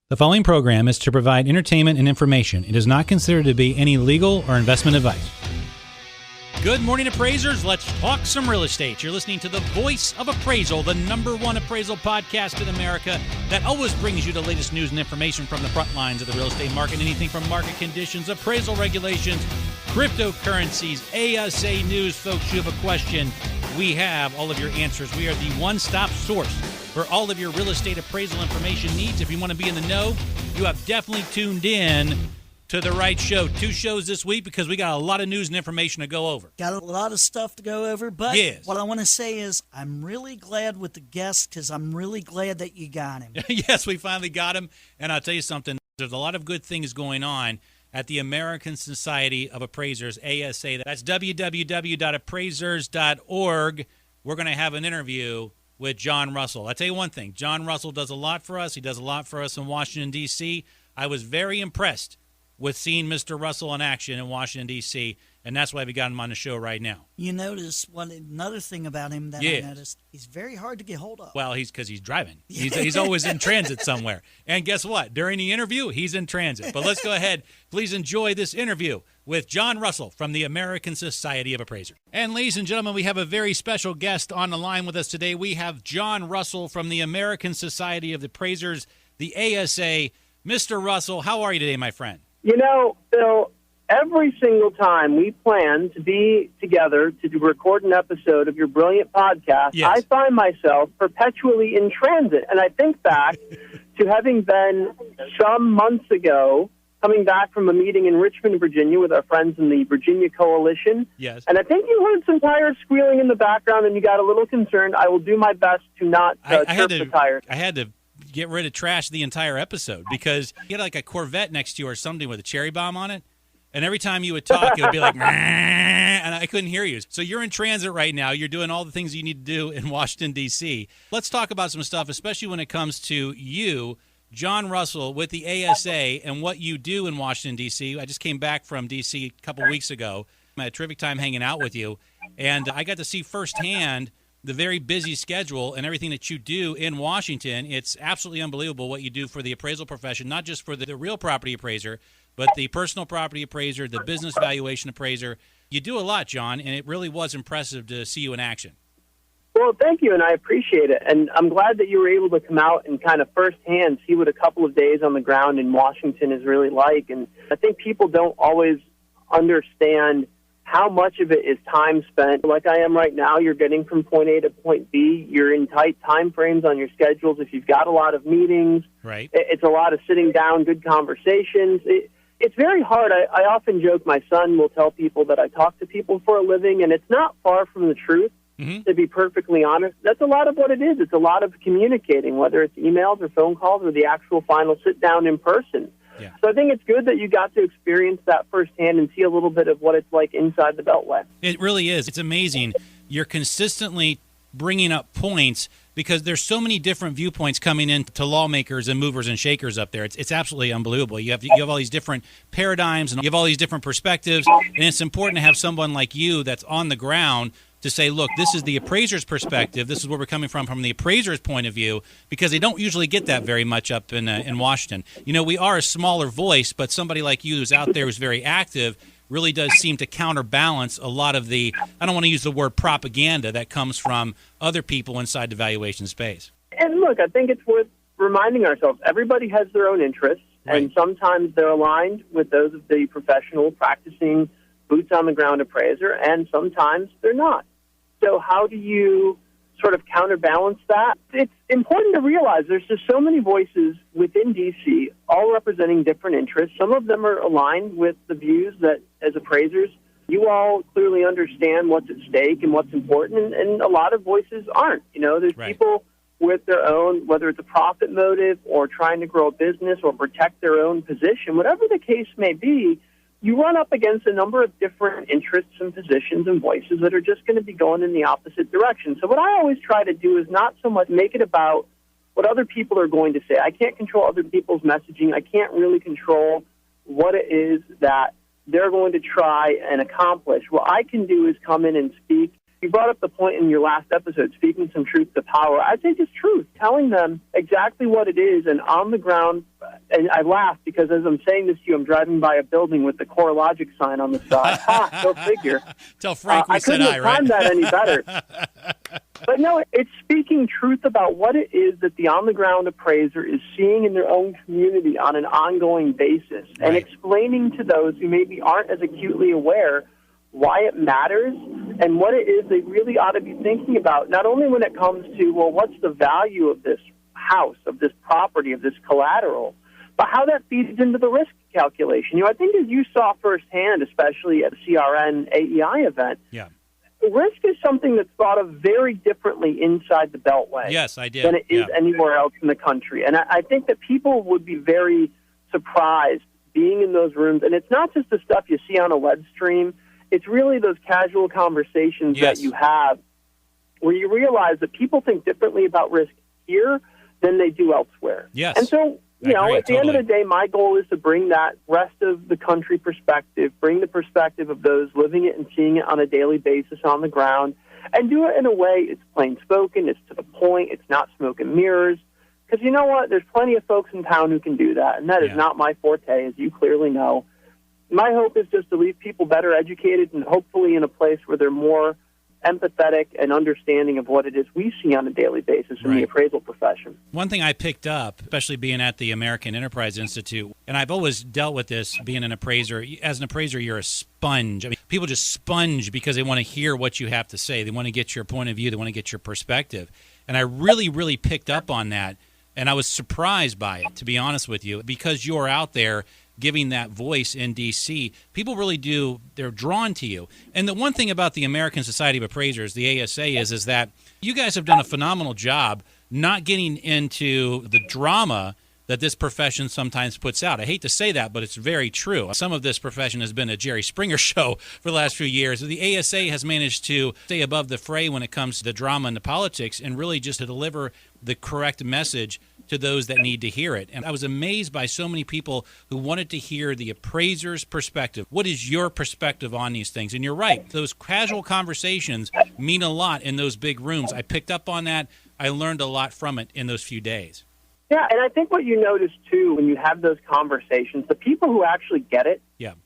The following program is to provide entertainment and information. It is not considered to be any legal or investment advice. Good morning, appraisers. Let's talk some real estate. You're listening to the voice of Appraisal, the #1 appraisal podcast in America that always brings you the latest news and information from the front lines of the real estate market. Anything from market conditions, appraisal regulations, cryptocurrencies, ASA news. Folks, you have a question, we have all of your answers. We are the one-stop source for all of your real estate appraisal information needs. If you want to be in the know, you have definitely tuned in to the right show. 2 shows this week because we got a lot of news and information to go over. Got a lot of stuff to go over, but yes. What I want to say is I'm really glad with the guest because I'm really glad that you got him. Yes, we finally got him, and I'll tell you something. There's a lot of good things going on at the American Society of Appraisers, ASA. That's www.appraisers.org. We're going to have an interview with John Russell. I'll tell you one thing. John Russell does a lot for us. He does a lot for us in Washington, D.C. I was very impressed with seeing Mr. Russell in action in Washington, D.C., and that's why we got him on the show right now. You notice another thing about him that I noticed, he's very hard to get hold of. Well, because he's driving. He's always in transit somewhere. And guess what? During the interview, he's in transit. But let's go ahead. Please enjoy this interview with John Russell from the American Society of Appraisers. And ladies and gentlemen, we have a very special guest on the line with us today. We have John Russell from the American Society of Appraisers, the ASA. Mr. Russell, how are you today, my friend? You know, Bill, every single time we plan to be together to record an episode of your brilliant podcast, yes, I find myself perpetually in transit. And I think back to having been some months ago coming back from a meeting in Richmond, Virginia with our friends in the Virginia Coalition. Yes. And I think you heard some tires squealing in the background and you got a little concerned. I will do my best to not chirp the tires. I had to get rid of trash the entire episode because you had like a Corvette next to you or something with a cherry bomb on it. And every time you would talk, it would be like, and I couldn't hear you. So you're in transit right now. You're doing all the things you need to do in Washington, D.C. Let's talk about some stuff, especially when it comes to you, John Russell, with the ASA and what you do in Washington, D.C. I just came back from D.C. a couple weeks ago. I had a terrific time hanging out with you. And I got to see firsthand the very busy schedule and everything that you do in Washington. It's absolutely unbelievable what you do for the appraisal profession, not just for the real property appraiser, but the personal property appraiser, the business valuation appraiser. You do a lot, John, and it really was impressive to see you in action. Well, thank you, and I appreciate it. And I'm glad that you were able to come out and kind of firsthand see what a couple of days on the ground in Washington is really like. And I think people don't always understand how much of it is time spent. Like I am right now, you're getting from point A to point B. You're in tight time frames on your schedules. If you've got a lot of meetings, right, it's a lot of sitting down, good conversations. It's very hard. I often joke, my son will tell people that I talk to people for a living, and it's not far from the truth, to be perfectly honest. That's a lot of what it is. It's a lot of communicating, whether it's emails or phone calls or the actual final sit-down in person. Yeah. So I think it's good that you got to experience that firsthand and see a little bit of what it's like inside the Beltway. It really is. It's amazing. You're consistently bringing up points because there's so many different viewpoints coming in to lawmakers and movers and shakers up there. It's absolutely unbelievable. You have all these different paradigms and you have all these different perspectives, and it's important to have someone like you that's on the ground to say, look, this is the appraiser's perspective. This is where we're coming from the appraiser's point of view, because they don't usually get that very much up in Washington. You know, we are a smaller voice, but somebody like you who's out there who's very active really does seem to counterbalance a lot of the, I don't want to use the word propaganda, that comes from other people inside the valuation space. And look, I think it's worth reminding ourselves, everybody has their own interests, right, and sometimes they're aligned with those of the professional practicing boots-on-the-ground appraiser, and sometimes they're not. So how do you sort of counterbalance that? It's important to realize there's just so many voices within D.C., all representing different interests. Some of them are aligned with the views that, as appraisers, you all clearly understand what's at stake and what's important, and a lot of voices aren't. You know, there's right, people with their own, whether it's a profit motive or trying to grow a business or protect their own position, whatever the case may be, you run up against a number of different interests and positions and voices that are just going to be going in the opposite direction. So what I always try to do is not so much make it about what other people are going to say. I can't control other people's messaging. I can't really control what it is that they're going to try and accomplish. What I can do is come in and speak. You brought up the point in your last episode, speaking some truth to power. I think it's truth, telling them exactly what it is and on the ground And I laugh because as I'm saying this to you, I'm driving by a building with the CoreLogic sign on the side. Ha, go figure. Tell Frank we said I couldn't have timed that any better. But no, it's speaking truth about what it is that the on-the-ground appraiser is seeing in their own community on an ongoing basis, and explaining to those who maybe aren't as acutely aware why it matters and what it is they really ought to be thinking about, not only when it comes to, well, what's the value of this house, of this property, of this collateral, but how that feeds into the risk calculation. You know, I think as you saw firsthand, especially at the CRN AEI event, risk is something that's thought of very differently inside the Beltway. Yes, I did. Than it is anywhere else in the country. And I think that people would be very surprised being in those rooms. And it's not just the stuff you see on a web stream. It's really those casual conversations that you have where you realize that people think differently about risk here than they do elsewhere. Yes. And so, you know, at the end of the day, my goal is to bring that rest of the country perspective, bring the perspective of those living it and seeing it on a daily basis on the ground, and do it in a way it's plain spoken, it's to the point, it's not smoke and mirrors. Because you know what? There's plenty of folks in town who can do that, and that is not my forte, as you clearly know. My hope is just to leave people better educated and hopefully in a place where they're more empathetic and understanding of what it is we see on a daily basis in the appraisal profession. One thing I picked up, especially being at the American Enterprise Institute, and I've always dealt with this being an appraiser. As an appraiser, you're a sponge. I mean, people just sponge because they want to hear what you have to say. They want to get your point of view. They want to get your perspective. And I really, really picked up on that. And I was surprised by it, to be honest with you, because you're out there giving that voice in D.C., people really do, they're drawn to you. And the one thing about the American Society of Appraisers, the ASA, is that you guys have done a phenomenal job not getting into the drama that this profession sometimes puts out. I hate to say that, but it's very true. Some of this profession has been a Jerry Springer show for the last few years. The ASA has managed to stay above the fray when it comes to the drama and the politics and really just to deliver the correct message to those that need to hear it. And I was amazed by so many people who wanted to hear the appraiser's perspective. What is your perspective on these things? And you're right. Those casual conversations mean a lot in those big rooms. I picked up on that. I learned a lot from it in those few days. Yeah, and I think what you notice, too, when you have those conversations, the people who actually get it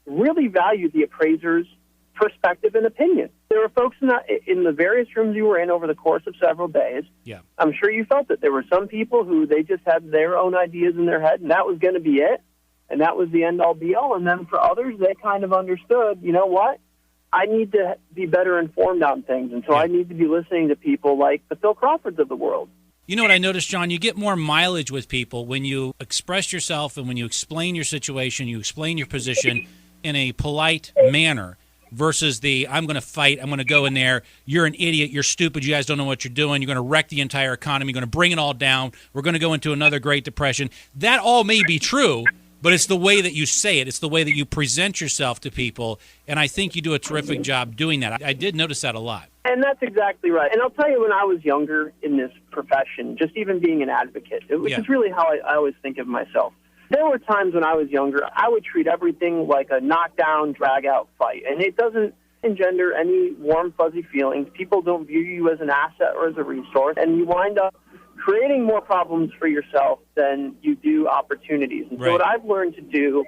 really value the appraiser's perspective and opinion. There were folks in the various rooms you were in over the course of several days. Yeah. I'm sure you felt it. There were some people who they just had their own ideas in their head, and that was going to be it, and that was the end-all, be-all. And then for others, they kind of understood, you know what? I need to be better informed on things, and so I need to be listening to people like the Phil Crawfords of the world. You know what I noticed, John? You get more mileage with people when you express yourself and when you explain your situation, you explain your position in a polite manner versus the, I'm going to fight, I'm going to go in there, you're an idiot, you're stupid, you guys don't know what you're doing, you're going to wreck the entire economy, you're going to bring it all down, we're going to go into another Great Depression. That all may be true, but it's the way that you say it. It's the way that you present yourself to people, and I think you do a terrific job doing that. I did notice that a lot. And that's exactly right. And I'll tell you, when I was younger in this profession, just even being an advocate, which is really how I always think of myself, there were times when I was younger, I would treat everything like a knockdown, drag-out fight. And it doesn't engender any warm, fuzzy feelings. People don't view you as an asset or as a resource. And you wind up creating more problems for yourself than you do opportunities. And so what I've learned to do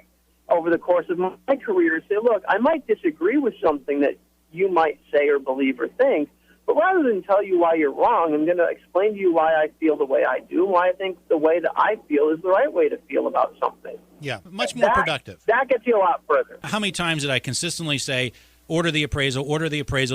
over the course of my career is say, look, I might disagree with something that you might say or believe or think, but rather than tell you why you're wrong, I'm going to explain to you why I feel the way I do, and why I think the way that I feel is the right way to feel about something. Yeah, much more productive. That gets you a lot further. How many times did I consistently say, order the appraisal,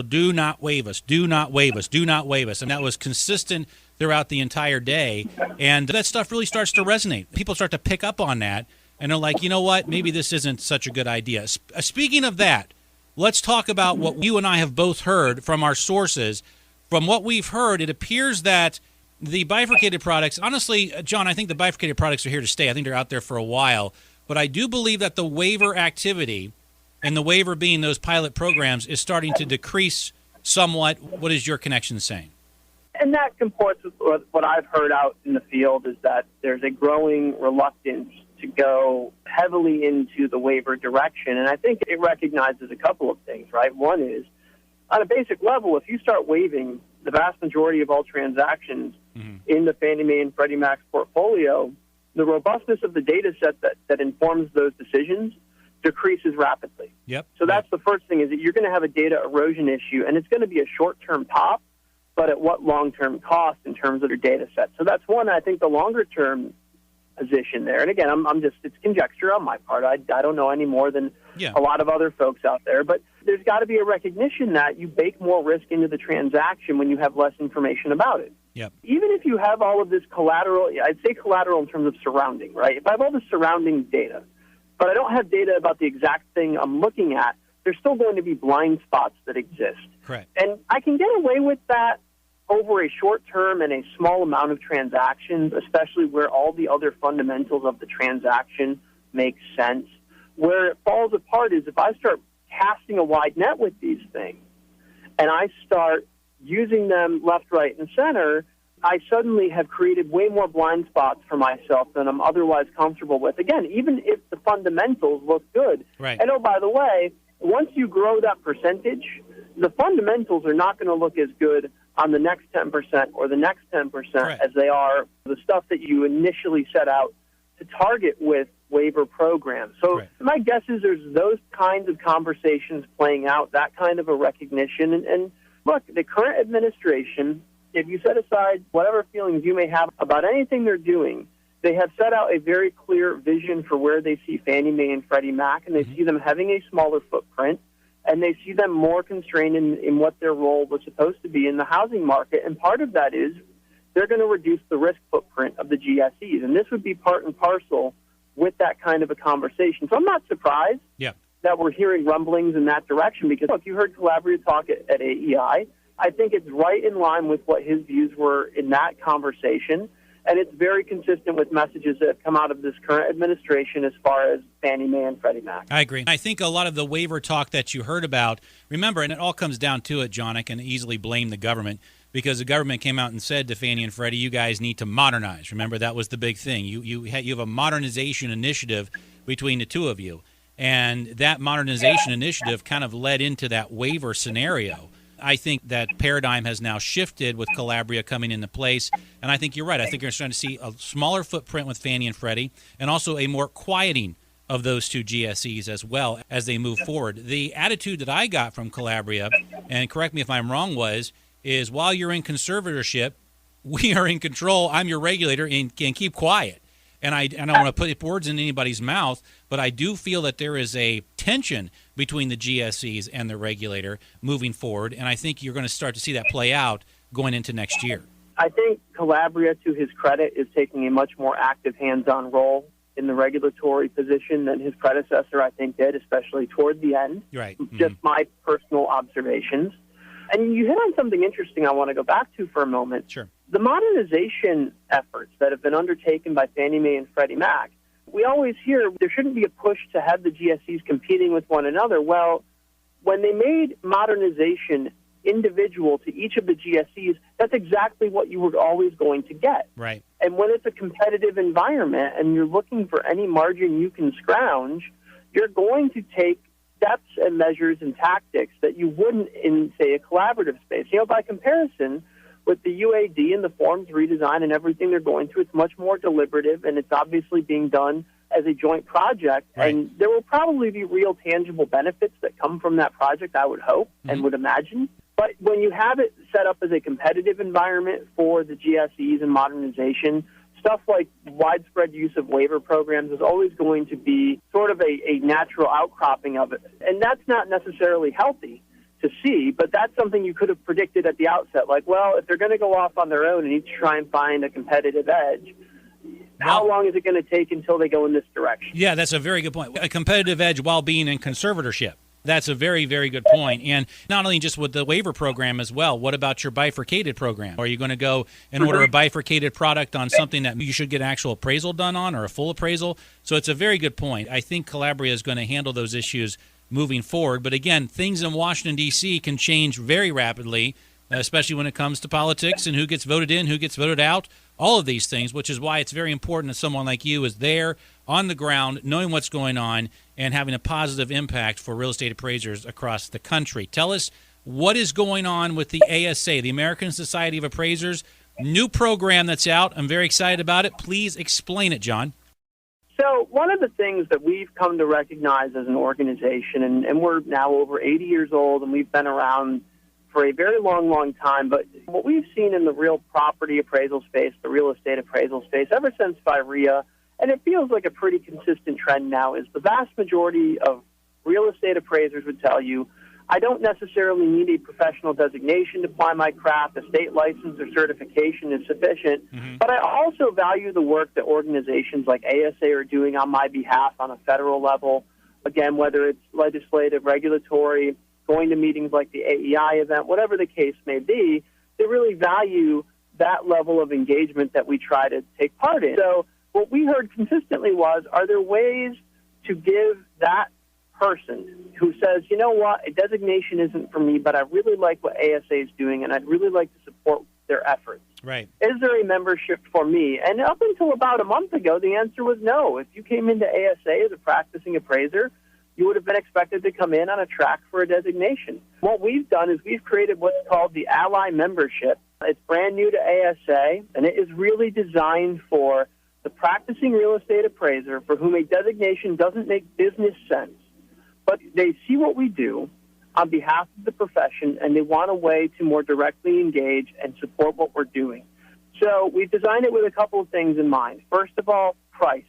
do not waive us, do not waive us, do not waive us? And that was consistent throughout the entire day. And that stuff really starts to resonate. People start to pick up on that, and they're like, you know what, maybe this isn't such a good idea. Speaking of that, let's talk about what you and I have both heard from our sources. From what we've heard, it appears that the bifurcated products, honestly, John, I think the bifurcated products are here to stay. I think they're out there for a while. But I do believe that the waiver activity, and the waiver being those pilot programs, is starting to decrease somewhat. What is your connection saying? And that comports with what I've heard out in the field, is that there's a growing reluctance to go heavily into the waiver direction. And I think it recognizes a couple of things, right? One is, on a basic level, if you start waiving the vast majority of all transactions in the Fannie Mae and Freddie Mac's portfolio, the robustness of the data set that informs those decisions decreases rapidly. Yep. So that's the first thing, is that you're going to have a data erosion issue, and it's going to be a short-term pop, but at what long-term cost in terms of your data set? So that's one, I think, the longer-term position there. And again, it's conjecture on my part. I don't know any more than a lot of other folks out there, but there's got to be a recognition that you bake more risk into the transaction when you have less information about it. Yep. Even if you have all of this collateral, I'd say collateral in terms of surrounding, right? If I have all the surrounding data, but I don't have data about the exact thing I'm looking at, there's still going to be blind spots that exist. Correct. And I can get away with that over a short term and a small amount of transactions, especially where all the other fundamentals of the transaction make sense. Where it falls apart is if I start casting a wide net with these things and I start using them left, right, and center, I suddenly have created way more blind spots for myself than I'm otherwise comfortable with. Again, even if the fundamentals look good. Right. And, oh, by the way, once you grow that percentage, the fundamentals are not going to look as good on the next 10% or the next 10% Correct. as they are the stuff that you initially set out to target with waiver programs. So Correct. my guess is there's those kinds of conversations playing out, that kind of a recognition. And look, the current administration, if you set aside whatever feelings you may have about anything they're doing, they have set out a very clear vision for where they see Fannie Mae and Freddie Mac, and they see them having a smaller footprint, and they see them more constrained in what their role was supposed to be in the housing market. And part of that is they're going to reduce the risk footprint of the GSEs, and this would be part and parcel with that kind of a conversation. So I'm not surprised that we're hearing rumblings in that direction, because, look, you heard Calabria talk at AEI. I think it's right in line with what his views were in that conversation, and it's very consistent with messages that have come out of this current administration as far as Fannie Mae and Freddie Mac. I agree. I think a lot of the waiver talk that you heard about, remember, and it all comes down to it, John, I can easily blame the government, because the government came out and said to Fannie and Freddie, you guys need to modernize. Remember, that was the big thing. You have a modernization initiative between the two of you, and that modernization initiative kind of led into that waiver scenario. I think that paradigm has now shifted with Calabria coming into place, and I think you're right. I think you're starting to see a smaller footprint with Fannie and Freddie, and also a more quieting of those two GSEs as well as they move forward. The attitude that I got from Calabria, and correct me if I'm wrong, is while you're in conservatorship, we are in control. I'm your regulator and can keep quiet. And I don't want to put words in anybody's mouth, but I do feel that there is a tension between the GSEs and the regulator moving forward, and I think you're going to start to see that play out going into next year. I think Calabria, to his credit, is taking a much more active hands-on role in the regulatory position than his predecessor, I think, did, especially toward the end. Right. Just my personal observations. And you hit on something interesting I want to go back to for a moment. Sure. The modernization efforts that have been undertaken by Fannie Mae and Freddie Mac, we always hear there shouldn't be a push to have the GSEs competing with one another. Well, when they made modernization individual to each of the GSEs, that's exactly what you were always going to get. Right. And when it's a competitive environment and you're looking for any margin you can scrounge, you're going to take steps and measures and tactics that you wouldn't in, say, a collaborative space. By comparison, with the UAD and the forms redesign and everything they're going through, it's much more deliberative, and it's obviously being done as a joint project. Right. And there will probably be real tangible benefits that come from that project, I would hope and would imagine. But when you have it set up as a competitive environment for the GSEs and modernization, stuff like widespread use of waiver programs is always going to be sort of a natural outcropping of it. And that's not necessarily healthy to see, but that's something you could have predicted at the outset. Like, well, if they're going to go off on their own and each try and find a competitive edge, how long is it going to take until they go in this direction? Yeah, that's a very good point. A competitive edge while being in conservatorship. That's a very, very good point. And not only just with the waiver program as well, what about your bifurcated program? Are you going to go and order a bifurcated product on something that you should get an actual appraisal done on, or a full appraisal? So it's a very good point. I think Calabria is going to handle those issues moving forward. But again, things in Washington, D.C. can change very rapidly, especially when it comes to politics and who gets voted in, who gets voted out, all of these things, which is why it's very important that someone like you is there on the ground, knowing what's going on, and having a positive impact for real estate appraisers across the country. Tell us what is going on with the ASA, the American Society of Appraisers. new program that's out. I'm very excited about it. Please explain it, John. So one of the things that we've come to recognize as an organization, and we're now over 80 years old, and we've been around for a very long, long time, but what we've seen in the real property appraisal space, the real estate appraisal space, ever since FIREA, and it feels like a pretty consistent trend now, is the vast majority of real estate appraisers would tell you, I don't necessarily need a professional designation to apply my craft. A state license or certification is sufficient. But I also value the work that organizations like ASA are doing on my behalf on a federal level. Again, whether it's legislative, regulatory, going to meetings like the AEI event, whatever the case may be, they really value that level of engagement that we try to take part in. So what we heard consistently was, are there ways to give that person who says, you know what, a designation isn't for me, but I really like what ASA is doing, and I'd really like to support their efforts. Right. Is there a membership for me? And up until about a month ago, the answer was no. If you came into ASA as a practicing appraiser, you would have been expected to come in on a track for a designation. What we've done is we've created what's called the Ally membership. It's brand new to ASA, and it is really designed for the practicing real estate appraiser for whom a designation doesn't make business sense. But they see what we do on behalf of the profession, and they want a way to more directly engage and support what we're doing. So we've designed it with a couple of things in mind. First of all, price.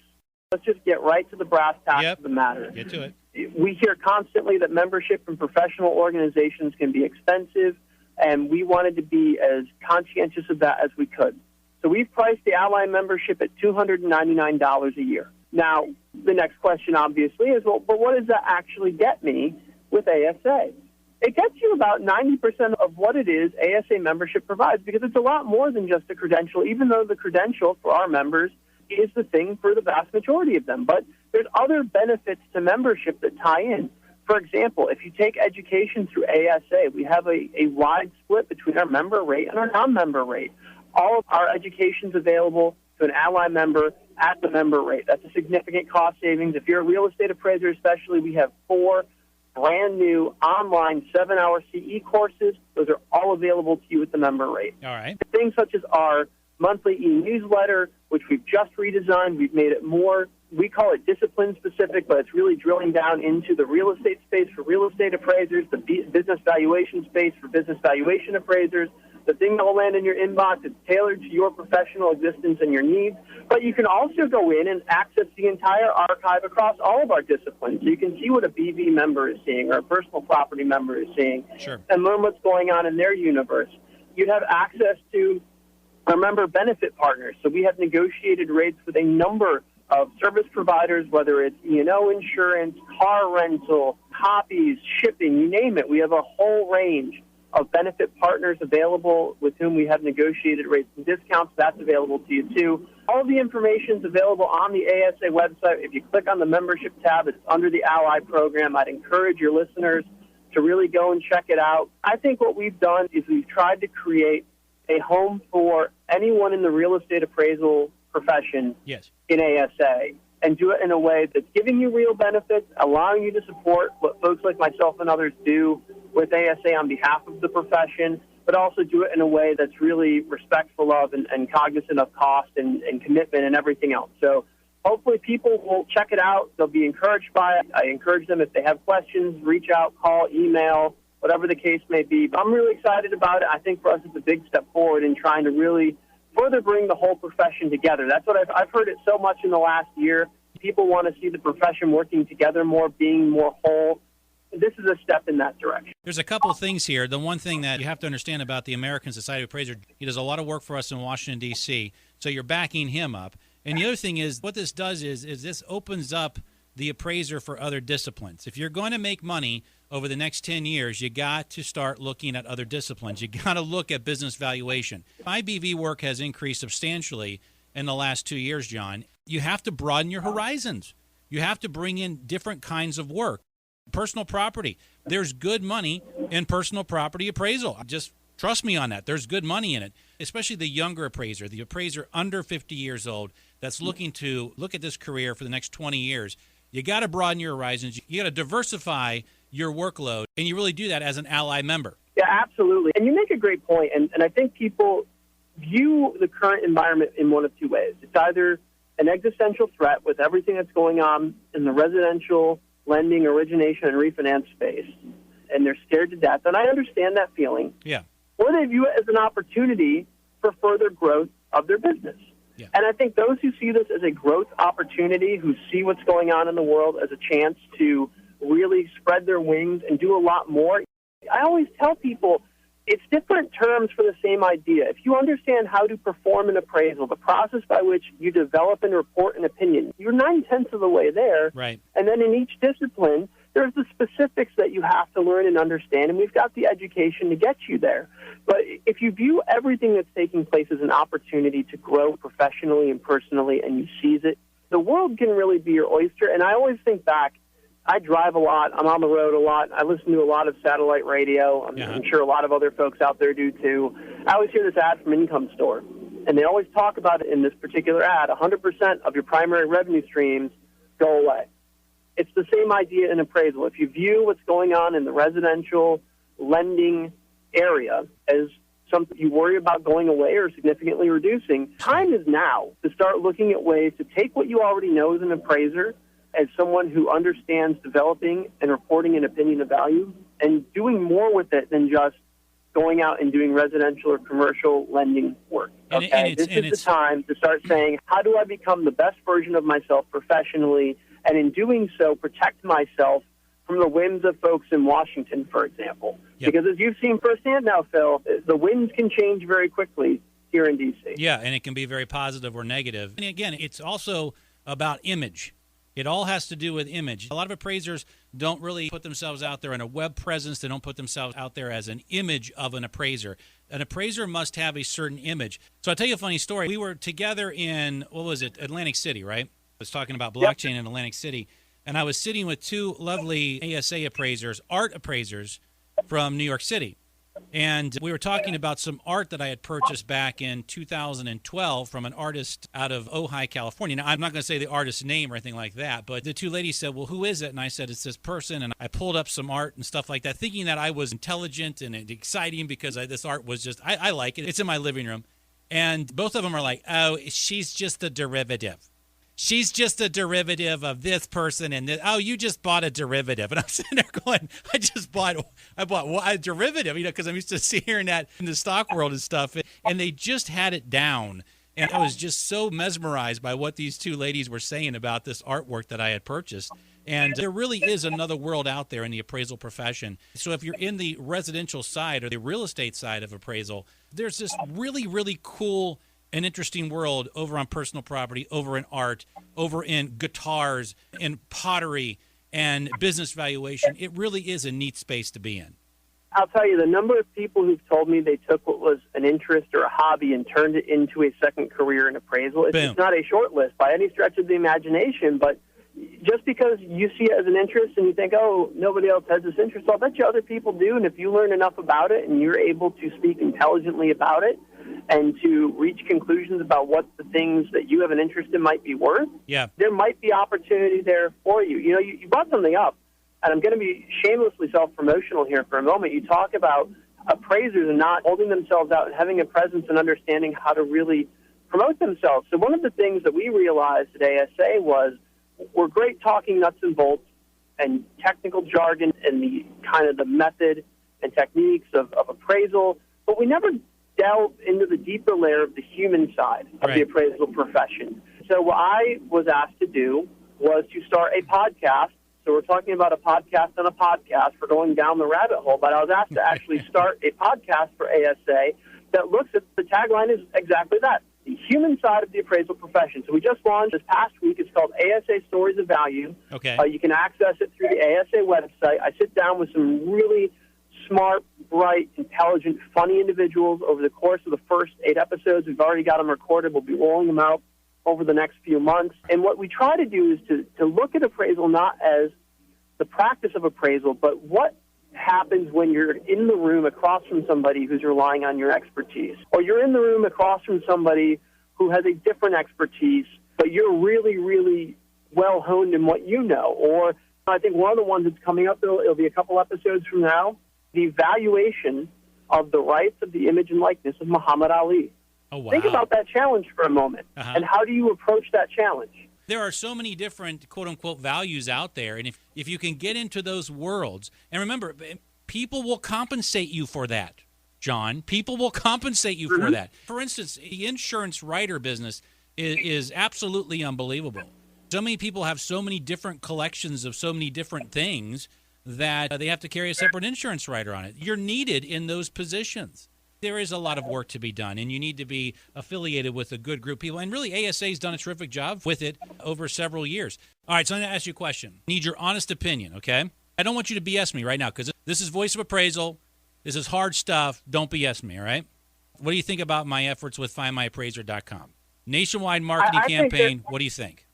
Let's just get right to the brass tacks of the matter. Get to it. We hear constantly that membership in professional organizations can be expensive, and we wanted to be as conscientious of that as we could. So we've priced the Ally membership at $299 a year. Now, the next question, obviously, is, well, but what does that actually get me with ASA? It gets you about 90% of what it is ASA membership provides, because it's a lot more than just a credential, even though the credential for our members is the thing for the vast majority of them. But there's other benefits to membership that tie in. For example, if you take education through ASA, we have a wide split between our member rate and our non-member rate. All of our education is available to an Ally member at the member rate. That's a significant cost savings. If you're a real estate appraiser especially, we have 4 brand new online 7-hour CE courses. Those are all available to you at the member rate. All right. Things such as our monthly e-newsletter, which we've just redesigned. We've made it more, we call it discipline specific, but it's really drilling down into the real estate space for real estate appraisers, the business valuation space for business valuation appraisers. The thing that will land in your inbox is tailored to your professional existence and your needs. But you can also go in and access the entire archive across all of our disciplines. So you can see what a BV member is seeing or a personal property member is seeing, and learn what's going on in their universe. You'd have access to our member benefit partners. So we have negotiated rates with a number of service providers, whether it's E&O insurance, car rental, copies, shipping, you name it. We have a whole range of benefit partners available with whom we have negotiated rates and discounts. That's available to you, too. All of the information is available on the ASA website. If you click on the membership tab, it's under the Ally program. I'd encourage your listeners to really go and check it out. I think what we've done is we've tried to create a home for anyone in the real estate appraisal profession in ASA, and do it in a way that's giving you real benefits, allowing you to support what folks like myself and others do with ASA on behalf of the profession, but also do it in a way that's really respectful of and cognizant of cost and commitment and everything else. So hopefully people will check it out. They'll be encouraged by it. I encourage them, if they have questions, reach out, call, email, whatever the case may be. But I'm really excited about it. I think for us it's a big step forward in trying to really further bring the whole profession together. That's what I've heard it so much in the last year. People want to see the profession working together more, being more whole. This is a step in that direction. There's a couple of things here. The one thing that you have to understand about the American Society of Appraisers, he does a lot of work for us in Washington, D.C., so you're backing him up. And the other thing is, what this does is this opens up the appraiser for other disciplines. If you're going to make money over the next 10 years, you got to start looking at other disciplines. You got to look at business valuation. IBV work has increased substantially in the last 2 years, John. You have to broaden your horizons. You have to bring in different kinds of work. Personal property. There's good money in personal property appraisal. Just trust me on that. There's good money in it, especially the younger appraiser, the appraiser under 50 years old that's looking to look at this career for the next 20 years. You got to broaden your horizons. You got to diversify your workload, and you really do that as an Ally member. Yeah, absolutely. And you make a great point, and I think people view the current environment in one of two ways. It's either an existential threat with everything that's going on in the residential lending, origination, and refinance space, and they're scared to death, and I understand that feeling. Yeah. Or they view it as an opportunity for further growth of their business. Yeah. And I think those who see this as a growth opportunity, who see what's going on in the world as a chance to really spread their wings and do a lot more, I always tell people it's different terms for the same idea. If you understand how to perform an appraisal, the process by which you develop and report an opinion, you're 9/10 of the way there. Right. And then in each discipline, there's the specifics that you have to learn and understand, and we've got the education to get you there. But if you view everything that's taking place as an opportunity to grow professionally and personally, and you seize it, the world can really be your oyster. And I always think back, I drive a lot, I'm on the road a lot, I listen to a lot of satellite radio, I'm sure a lot of other folks out there do too. I always hear this ad from Income Store, and they always talk about it in this particular ad, 100% of your primary revenue streams go away. It's the same idea in appraisal. If you view what's going on in the residential lending area as something you worry about going away or significantly reducing, time is now to start looking at ways to take what you already know as an appraiser, as someone who understands developing and reporting an opinion of value, and doing more with it than just going out and doing residential or commercial lending work. Okay, this is the time to start saying, how do I become the best version of myself professionally, and in doing so, protect myself from the whims of folks in Washington, for example. Yep. Because as you've seen firsthand now, Phil, the winds can change very quickly here in D.C. Yeah, and it can be very positive or negative. And again, it's also about image. It all has to do with image. A lot of appraisers don't really put themselves out there in a web presence. They don't put themselves out there as an image of an appraiser. An appraiser must have a certain image. So I'll tell you a funny story. We were together in, Atlantic City, right? I was talking about blockchain in Atlantic City. And I was sitting with two lovely ASA appraisers, art appraisers from New York City. And we were talking about some art that I had purchased back in 2012 from an artist out of Ojai, California. Now, I'm not going to say the artist's name or anything like that, but the two ladies said, well, who is it? And I said, it's this person. And I pulled up some art and stuff like that, thinking that I was intelligent and exciting because this art was just, I like it. It's in my living room. And both of them are like, oh, she's just a derivative. She's just a derivative of this person, and oh, you just bought a derivative. And I'm sitting there going, I bought a derivative, because I'm used to hearing that in the stock world and stuff. And they just had it down. And I was just so mesmerized by what these two ladies were saying about this artwork that I had purchased. And there really is another world out there in the appraisal profession. So if you're in the residential side or the real estate side of appraisal, there's this really, really cool an interesting world over on personal property, over in art, over in guitars, in pottery, and business valuation. It really is a neat space to be in. I'll tell you, the number of people who've told me they took what was an interest or a hobby and turned it into a second career in appraisal, it's not a short list by any stretch of the imagination, but just because you see it as an interest and you think, oh, nobody else has this interest, I'll bet you other people do, and if you learn enough about it and you're able to speak intelligently about it, and to reach conclusions about what the things that you have an interest in might be worth, there might be opportunity there for you. You brought something up, and I'm going to be shamelessly self-promotional here for a moment. You talk about appraisers and not holding themselves out and having a presence and understanding how to really promote themselves. So one of the things that we realized at ASA was we're great talking nuts and bolts and technical jargon and the kind of the method and techniques of appraisal, but we never delve into the deeper layer of the human side of the appraisal profession. So what I was asked to do was to start a podcast. So we're talking about a podcast on a podcast. We're going down the rabbit hole, but I was asked to actually start a podcast for ASA that looks at, the tagline is exactly that, the human side of the appraisal profession. So we just launched this past week. It's called ASA Stories of Value. Okay. You can access it through the ASA website. I sit down with some really smart, bright, intelligent, funny individuals over the course of the first 8 episodes. We've already got them recorded. We'll be rolling them out over the next few months. And what we try to do is to look at appraisal not as the practice of appraisal, but what happens when you're in the room across from somebody who's relying on your expertise, or you're in the room across from somebody who has a different expertise, but you're really, really well honed in what you know. Or I think one of the ones that's coming up, it'll be a couple episodes from now, the evaluation of the rights of the image and likeness of Muhammad Ali. Oh, wow. Think about that challenge for a moment. And how do you approach that challenge? There are so many different quote-unquote values out there, and if you can get into those worlds, and remember, people will compensate you for that, John. People will compensate you for that. For instance, the insurance writer business is absolutely unbelievable. So many people have so many different collections of so many different things that they have to carry a separate insurance writer on it. You're needed in those positions. There is a lot of work to be done, and you need to be affiliated with a good group of people. And really, ASA has done a terrific job with it over several years. All right, so I'm going to ask you a question. I need your honest opinion, okay? I don't want you to BS me right now because this is Voice of Appraisal. This is hard stuff. Don't BS me, all right? What do you think about my efforts with FindMyAppraiser.com? Nationwide marketing campaign, what do you think?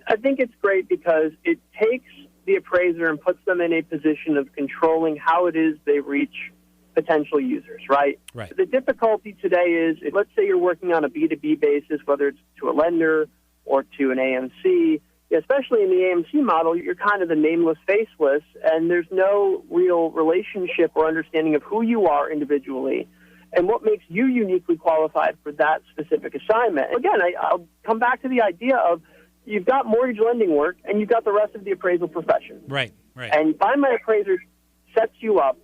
I think it's great because it takes the appraiser and puts them in a position of controlling how it is they reach potential users, right? Right. The difficulty today is, let's say you're working on a B2B basis, whether it's to a lender or to an AMC, especially in the AMC model, you're kind of the nameless, faceless, and there's no real relationship or understanding of who you are individually and what makes you uniquely qualified for that specific assignment. Again, I'll come back to the idea of you've got mortgage lending work and you've got the rest of the appraisal profession. Right, right. And Find My Appraiser sets you up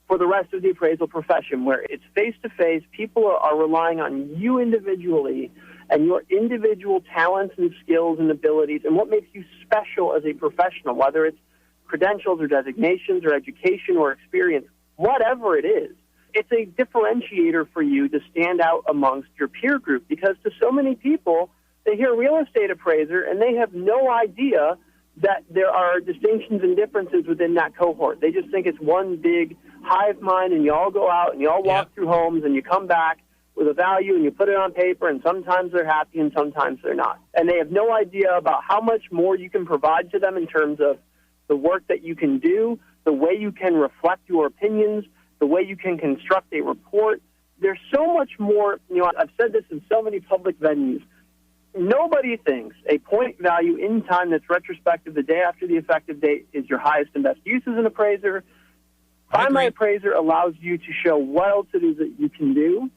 for the rest of the appraisal profession, where it's face-to-face. People are relying on you individually and your individual talents and skills and abilities and what makes you special as a professional, whether it's credentials or designations or education or experience, whatever it is. It's a differentiator for you to stand out amongst your peer group, because to so many people, they hear real estate appraiser and they have no idea that there are distinctions and differences within that cohort. They just think it's one big hive mind, and you all go out and you all walk through homes and you come back with a value and you put it on paper, and sometimes they're happy and sometimes they're not. And they have no idea about how much more you can provide to them in terms of the work that you can do, the way you can reflect your opinions, the way you can construct a report. There's so much more. I've said this in so many public venues. Nobody thinks a point value in time that's retrospective the day after the effective date is your highest and best use as an appraiser. Find My Appraiser allows you to show what else it is that you can do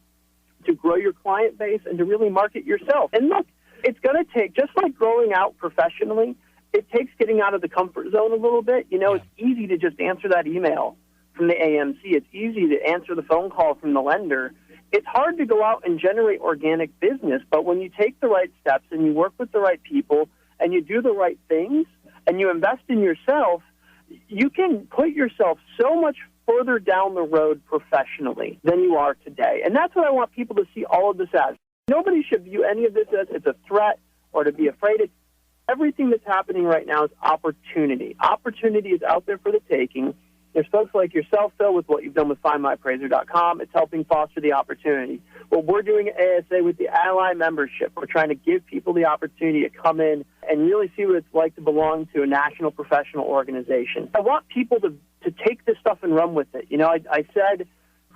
to grow your client base and to really market yourself. And look, it's going to take, just like growing out professionally, it takes getting out of the comfort zone a little bit. It's easy to just answer that email from the AMC. It's easy to answer the phone call from the lender. It's hard to go out and generate organic business, but when you take the right steps and you work with the right people and you do the right things and you invest in yourself, you can put yourself so much further down the road professionally than you are today. And that's what I want people to see all of this as. Nobody should view any of this as it's a threat or to be afraid. Everything that's happening right now is opportunity. Opportunity is out there for the taking. There's folks like yourself, Phil, with what you've done with FindMyAppraiser.com. It's helping foster the opportunity. What we're doing at ASA with the Ally membership, we're trying to give people the opportunity to come in and really see what it's like to belong to a national professional organization. I want people to take this stuff and run with it. I said,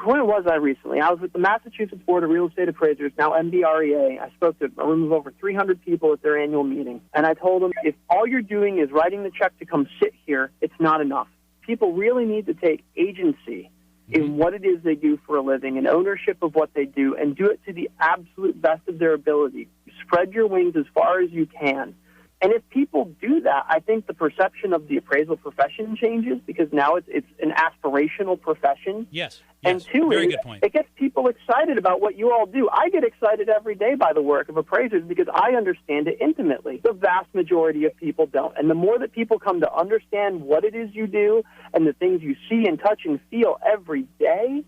when was I recently? I was with the Massachusetts Board of Real Estate Appraisers, now MBREA. I spoke to a room of over 300 people at their annual meeting. And I told them, if all you're doing is writing the check to come sit here, it's not enough. People really need to take agency in what it is they do for a living and ownership of what they do, and do it to the absolute best of their ability. Spread your wings as far as you can. And if people do that, I think the perception of the appraisal profession changes, because now it's an aspirational profession. Yes. And two, very good point. It gets people excited about what you all do. I get excited every day by the work of appraisers because I understand it intimately. The vast majority of people don't. And the more that people come to understand what it is you do and the things you see and touch and feel every day,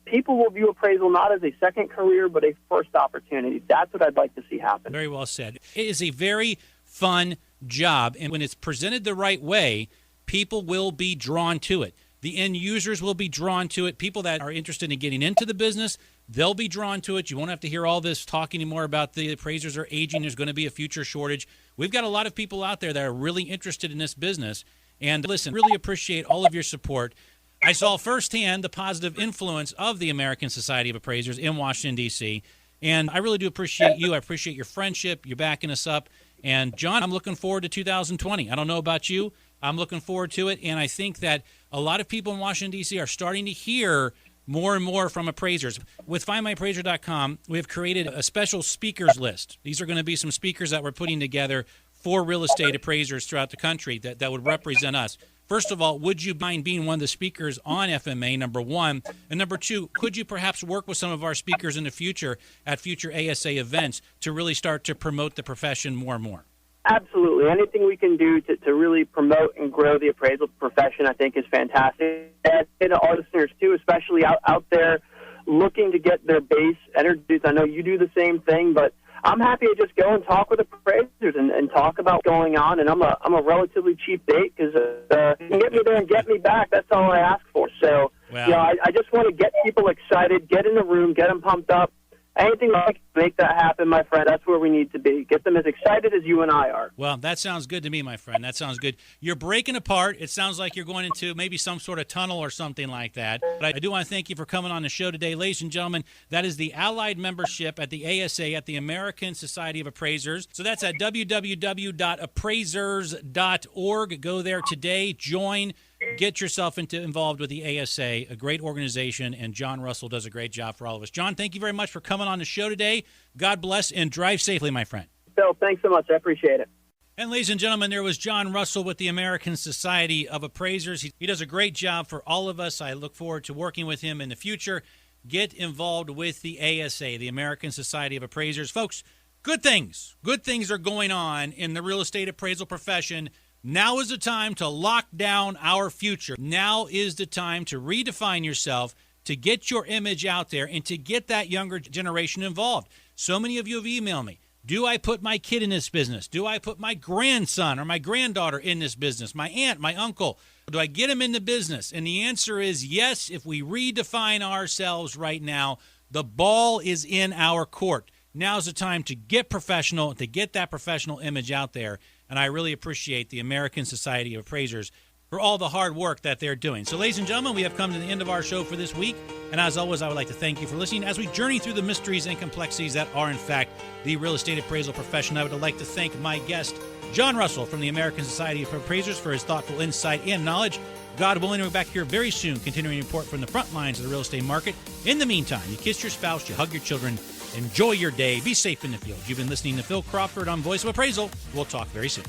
people will view appraisal not as a second career but a first opportunity. That's what I'd like to see happen. Very well said. It is a very fun job, and when it's presented the right way, people will be drawn to it. The end users will be drawn to it. People that are interested in getting into the business, they'll be drawn to it. You won't have to hear all this talk anymore about the appraisers are aging. There's going to be a future shortage. We've got a lot of people out there that are really interested in this business. And listen, really appreciate all of your support. I saw firsthand the positive influence of the American Society of Appraisers in Washington, D.C., and I really do appreciate you. I appreciate your friendship. You're backing us up. And, John, I'm looking forward to 2020. I don't know about you. I'm looking forward to it. And I think that a lot of people in Washington, D.C. are starting to hear more and more from appraisers. With FindMyAppraiser.com, we have created a special speakers list. These are going to be some speakers that we're putting together for real estate appraisers throughout the country that would represent us. First of all, would you mind being one of the speakers on FMA, number one? And number two, could you perhaps work with some of our speakers in the future at future ASA events to really start to promote the profession more and more? Absolutely. Anything we can do to really promote and grow the appraisal profession, I think, is fantastic. And to our listeners, too, especially out there looking to get their base introduced. I know you do the same thing, but I'm happy to just go and talk with appraisers and talk about what's going on. And I'm a relatively cheap date because you can get me there and get me back. That's all I ask for. So, I just want to get people excited, get in the room, get them pumped up. Anything like make that happen, my friend, that's where we need to be. Get them as excited as you and I are. Well, that sounds good to me, my friend. That sounds good. You're breaking apart. It sounds like you're going into maybe some sort of tunnel or something like that. But I do want to thank you for coming on the show today. Ladies and gentlemen, that is the Allied membership at the ASA, at the American Society of Appraisers. So that's at www.appraisers.org. Go there today, join. Get yourself involved with the ASA, a great organization, and John Russell does a great job for all of us. John, thank you very much for coming on the show today. God bless, and drive safely, my friend. Bill, thanks so much. I appreciate it. And ladies and gentlemen, there was John Russell with the American Society of Appraisers. He does a great job for all of us. I look forward to working with him in the future. Get involved with the ASA, the American Society of Appraisers. Folks, good things are going on in the real estate appraisal profession. Now is the time to lock down our future. Now is the time to redefine yourself, to get your image out there, and to get that younger generation involved. So many of you have emailed me. Do I put my kid in this business? Do I put my grandson or my granddaughter in this business? My aunt, my uncle? Do I get them in the business? And the answer is yes. If we redefine ourselves right now, the ball is in our court. Now's the time to get professional, to get that professional image out there. And I really appreciate the American Society of Appraisers for all the hard work that they're doing. So, ladies and gentlemen, we have come to the end of our show for this week. And as always, I would like to thank you for listening. As we journey through the mysteries and complexities that are, in fact, the real estate appraisal profession, I would like to thank my guest, John Russell from the American Society of Appraisers, for his thoughtful insight and knowledge. God willing, we'll be back here very soon, continuing to report from the front lines of the real estate market. In the meantime, you kiss your spouse, you hug your children, enjoy your day, be safe in the field. You've been listening to Phil Crawford on Voice of Appraisal. We'll talk very soon.